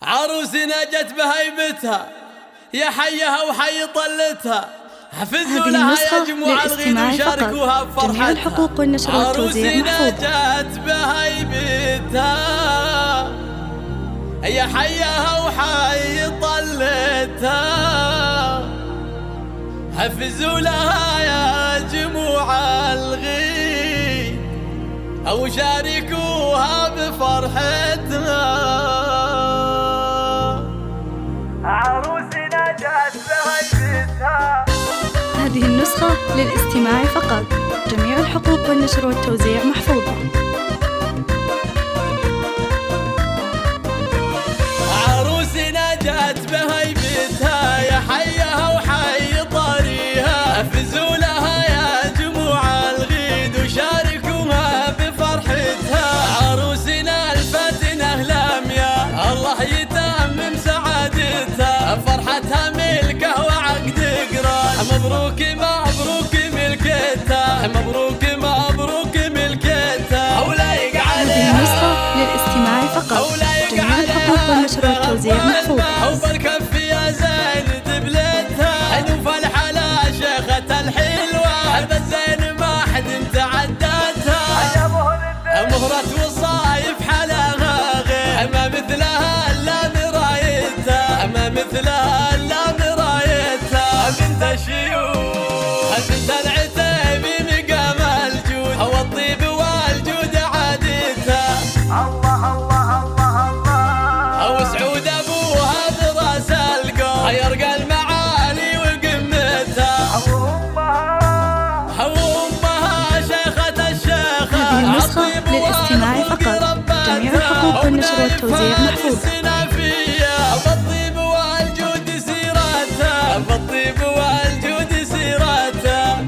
عروسنا جت بهيبتها يا حيها وحي طلتها، حفزوا هذه لها يا النسخة جموع الغيد للاستماع وشاركوها فقط. جميع بفرحتها. الحقوق والنشر والتوزيع عروسنا محفوظة. جت بهيبتها يا حيها وحي طلتها، حفزوا لها يا جموع الغيد أو شاركوها بفرحتها. عروسنا جات بهيبتها. هذه النسخة للاستماع فقط. جميع الحقوق والنشر والتوزيع محفوظة. عروسنا جات بهيبتها يا حيها وحي طريها، حفزوا لها يا جموع الغيد وشاركوها بفرحتها. عروسنا الفاتنة لميا الله يتمم سعادتها، فرحتها ملكه وعقد قران. مبروك مبروك ملكتها، مبروك مبروك ملكتها. ولايق عليها هذه النسخة للاستماع فقط. جميع الحقوق والنشر والتوزيع محفوظة. وبالكف يا زين دبلتها، نوف الحلا شيخة الحلوة، بالزين ما حد تعدتها. مهرة وصايف حلاها غير، ما مثلها الا مرايتها، ما مثلها الا مرايتها. بنت الشيوخ بنت العتيبي مقام الجود، هو الطيب والجود عادتها. الله الله الله الله. او سعود ابوها براس القوم، يرقى المعالي وقمتها. امها شيخة الشيخة. هذه النسخة للاستماع فقط. جميع الحقوق والنشر والتوزيع محفوظة. بالطيب والجود سيرتها، بالطيب والجود سيرتها.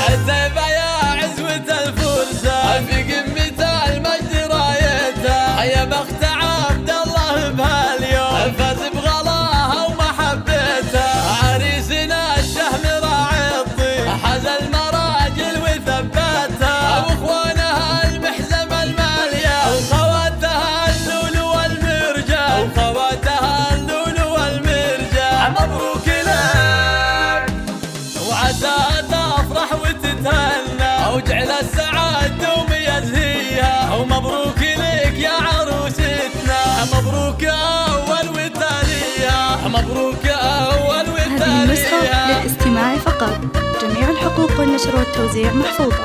عتيبة يا عزوة الفرسان، في قمة المجد رايتها. يا بخت عبد الله بهاليوم، فاز بغلاها ومحبتها. عريسنا الشهم راعي الطيب، حاز المراجل وثبتها. واخوانها المحزم المالية، وخواتها اللول والمرجان، وخواتها اللول والمرجان. مبروك لك وعسى تفرح وتتهنى، وجعل السعاد دوم يزهيها. ومبروك لك يا عروستنا، مبروك أول وثانية، مبروك أول هذه النسخة وثانية. للاستماع فقط. جميع الحقوق والنشر والتوزيع محفوظة.